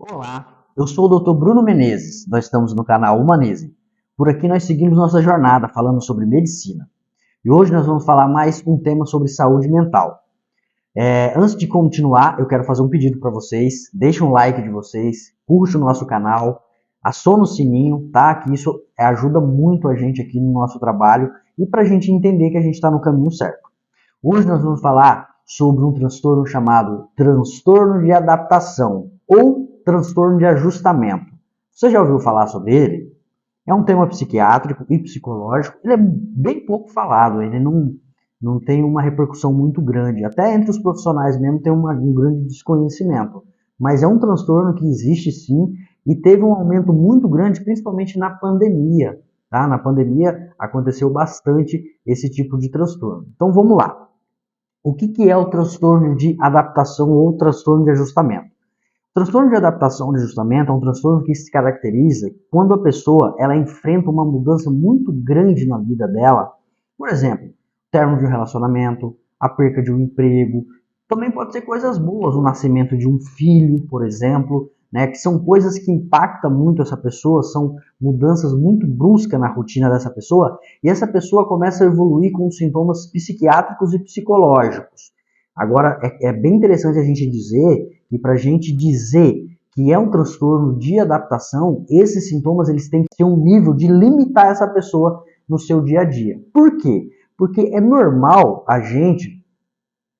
Olá, eu sou o Dr. Bruno Menezes. Nós estamos no canal Humanize. Por aqui nós seguimos nossa jornada falando sobre medicina. E hoje nós vamos falar mais um tema sobre saúde mental. Antes de continuar, eu quero fazer um pedido para vocês. Deixe um like de vocês, curte o nosso canal, acione o sininho, tá? Que isso ajuda muito a gente aqui no nosso trabalho e para a gente entender que a gente está no caminho certo. Hoje nós vamos falar sobre um transtorno chamado transtorno de adaptação ou transtorno de ajustamento. Você já ouviu falar sobre ele? É um tema psiquiátrico e psicológico. Ele é bem pouco falado, ele não tem uma repercussão muito grande. Até entre os profissionais mesmo tem um grande desconhecimento. Mas é um transtorno que existe sim e teve um aumento muito grande, principalmente na pandemia. Tá? Na pandemia aconteceu bastante esse tipo de transtorno. Então vamos lá. O que é o transtorno de adaptação ou transtorno de ajustamento? O transtorno de adaptação e ajustamento é um transtorno que se caracteriza quando a pessoa ela enfrenta uma mudança muito grande na vida dela. Por exemplo, término de um relacionamento, a perca de um emprego. Também pode ser coisas boas, o nascimento de um filho, por exemplo, né, que são coisas que impactam muito essa pessoa, são mudanças muito bruscas na rotina dessa pessoa, e essa pessoa começa a evoluir com sintomas psiquiátricos e psicológicos. Agora, é bem interessante a gente dizer que para a gente dizer que é um transtorno de adaptação, esses sintomas eles têm que ter um nível de limitar essa pessoa no seu dia a dia. Por quê? Porque é normal a gente,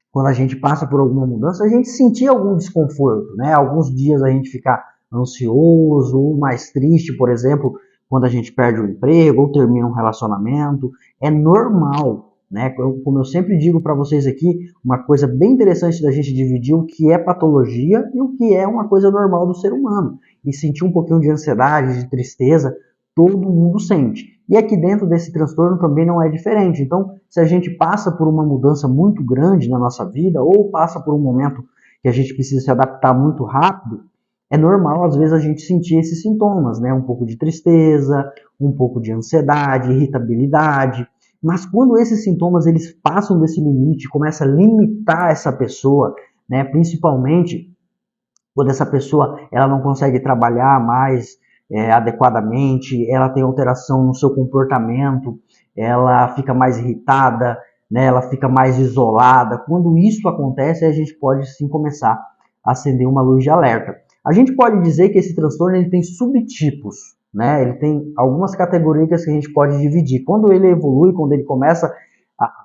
quando a gente passa por alguma mudança, a gente sentir algum desconforto, né? Alguns dias a gente ficar ansioso ou mais triste, por exemplo, quando a gente perde o emprego ou termina um relacionamento. É normal, né? Como eu sempre digo para vocês aqui, uma coisa bem interessante da gente dividir o que é patologia e o que é uma coisa normal do ser humano. E sentir um pouquinho de ansiedade, de tristeza, todo mundo sente. E aqui dentro desse transtorno também não é diferente. Então, se a gente passa por uma mudança muito grande na nossa vida, ou passa por um momento que a gente precisa se adaptar muito rápido, é normal às vezes a gente sentir esses sintomas, né? Um pouco de tristeza, um pouco de ansiedade, irritabilidade. Mas quando esses sintomas eles passam desse limite, começa a limitar essa pessoa, né? Principalmente quando essa pessoa ela não consegue trabalhar mais adequadamente, ela tem alteração no seu comportamento, ela fica mais irritada, né, ela fica mais isolada. Quando isso acontece, a gente pode sim começar a acender uma luz de alerta. A gente pode dizer que esse transtorno ele tem subtipos, né? Ele tem algumas categorias que a gente pode dividir. Quando ele evolui, quando ele começa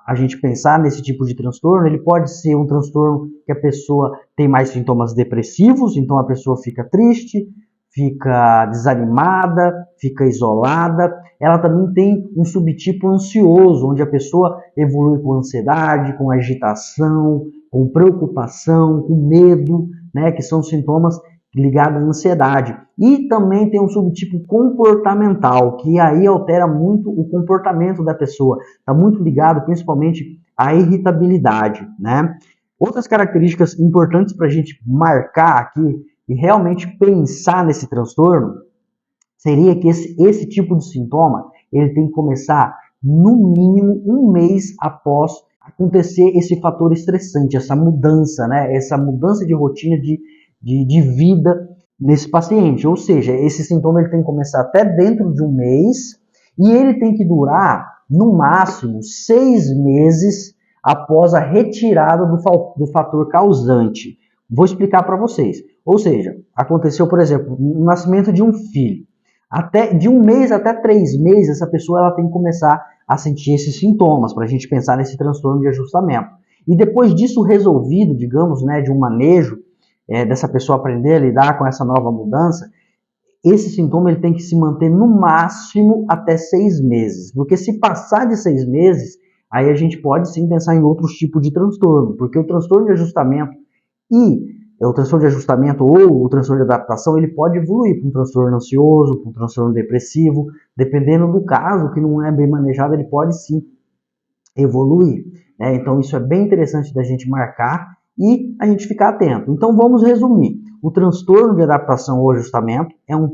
a gente pensar nesse tipo de transtorno, ele pode ser um transtorno que a pessoa tem mais sintomas depressivos, então a pessoa fica triste, fica desanimada, fica isolada. Ela também tem um subtipo ansioso, onde a pessoa evolui com ansiedade, com agitação, com preocupação, com medo, né, que são sintomas ligados à ansiedade. E também tem um subtipo comportamental, que aí altera muito o comportamento da pessoa. Está muito ligado principalmente à irritabilidade, né? Outras características importantes para a gente marcar aqui e realmente pensar nesse transtorno seria que esse tipo de sintoma ele tem que começar no mínimo um mês após acontecer esse fator estressante, essa mudança, né? Essa mudança de rotina de vida nesse paciente. Ou seja, esse sintoma ele tem que começar até dentro de um mês e ele tem que durar no máximo 6 meses após a retirada do fator causante. Vou explicar para vocês. Ou seja, aconteceu, por exemplo, o nascimento de um filho. De um mês até 3 meses, essa pessoa ela tem que começar a sentir esses sintomas, para a gente pensar nesse transtorno de ajustamento. E depois disso resolvido, digamos, né, de um manejo, dessa pessoa aprender a lidar com essa nova mudança, esse sintoma ele tem que se manter no máximo até 6 meses. Porque se passar de 6 meses, aí a gente pode sim pensar em outros tipos de transtorno. Porque o transtorno de ajustamento o transtorno de ajustamento ou o transtorno de adaptação, ele pode evoluir para um transtorno ansioso, para um transtorno depressivo, dependendo do caso, que não é bem manejado, ele pode sim evoluir. Né? Então isso é bem interessante da gente marcar e a gente ficar atento. Então vamos resumir. O transtorno de adaptação ou ajustamento é um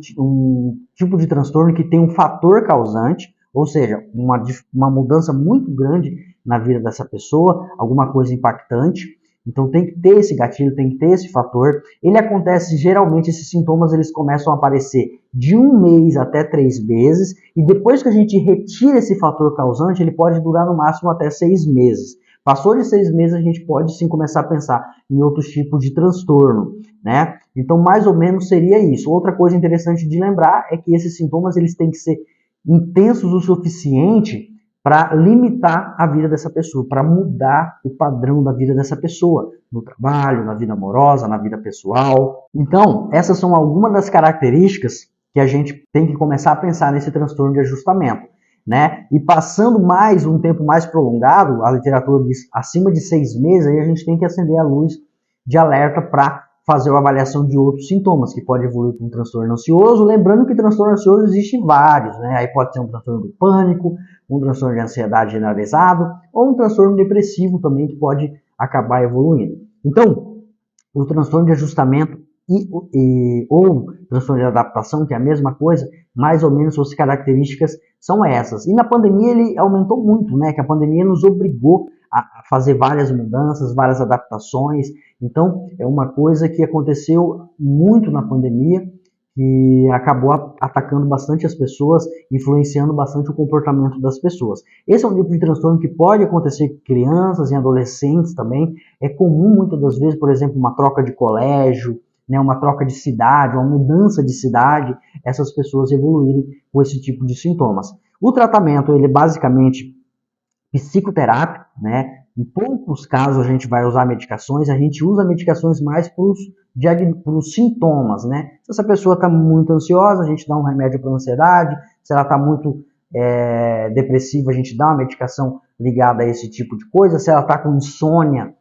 tipo de transtorno que tem um fator causante, ou seja, uma mudança muito grande na vida dessa pessoa, alguma coisa impactante, Então tem que ter esse gatilho, tem que ter esse fator. Ele acontece, geralmente, esses sintomas eles começam a aparecer de 1 mês até 3 meses, e depois que a gente retira esse fator causante, ele pode durar no máximo até 6 meses. Passou de 6 meses, a gente pode sim começar a pensar em outros tipos de transtorno, né? Então, mais ou menos seria isso. Outra coisa interessante de lembrar é que esses sintomas eles têm que ser intensos o suficiente para limitar a vida dessa pessoa, para mudar o padrão da vida dessa pessoa, no trabalho, na vida amorosa, na vida pessoal. Então, essas são algumas das características que a gente tem que começar a pensar nesse transtorno de ajustamento, né? E passando mais um tempo mais prolongado, a literatura diz acima de 6 meses, aí a gente tem que acender a luz de alerta para fazer uma avaliação de outros sintomas, que pode evoluir para um transtorno ansioso, lembrando que transtorno ansioso existe vários, né? Aí pode ser um transtorno do pânico, um transtorno de ansiedade generalizado, ou um transtorno depressivo também, que pode acabar evoluindo. Então, o transtorno de ajustamento ou transtorno de adaptação, que é a mesma coisa, mais ou menos suas características são essas. E na pandemia ele aumentou muito, né? Que a pandemia nos obrigou a fazer várias mudanças, várias adaptações. Então, é uma coisa que aconteceu muito na pandemia, que acabou atacando bastante as pessoas, influenciando bastante o comportamento das pessoas. Esse é um tipo de transtorno que pode acontecer com crianças e adolescentes também. É comum muitas das vezes, por exemplo, uma troca de colégio, né, uma troca de cidade, uma mudança de cidade, essas pessoas evoluírem com esse tipo de sintomas. O tratamento, ele é basicamente psicoterápico, né? Em poucos casos a gente vai usar medicações, a gente usa medicações mais para os sintomas, né? Se essa pessoa está muito ansiosa, a gente dá um remédio para ansiedade. Se ela está muito depressiva, a gente dá uma medicação ligada a esse tipo de coisa. Se ela está com insônia,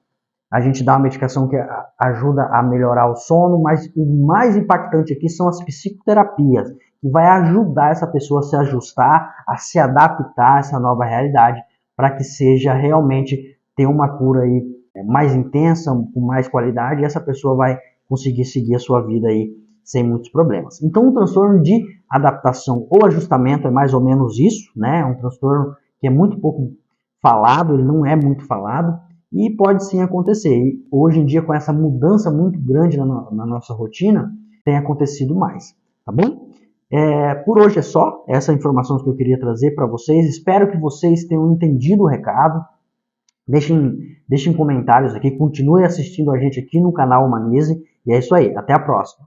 a gente dá uma medicação que ajuda a melhorar o sono, mas o mais impactante aqui são as psicoterapias, que vai ajudar essa pessoa a se ajustar, a se adaptar a essa nova realidade, para que seja realmente ter uma cura aí mais intensa, com mais qualidade, e essa pessoa vai conseguir seguir a sua vida aí sem muitos problemas. Então, o transtorno de adaptação ou ajustamento é mais ou menos isso, né? É um transtorno que é muito pouco falado, ele não é muito falado, e pode sim acontecer. E hoje em dia, com essa mudança muito grande na nossa rotina, tem acontecido mais, tá bom? Por hoje é só essa informação que eu queria trazer para vocês. Espero que vocês tenham entendido o recado. Deixem comentários aqui, continue assistindo a gente aqui no canal Humanize. E é isso aí, até a próxima.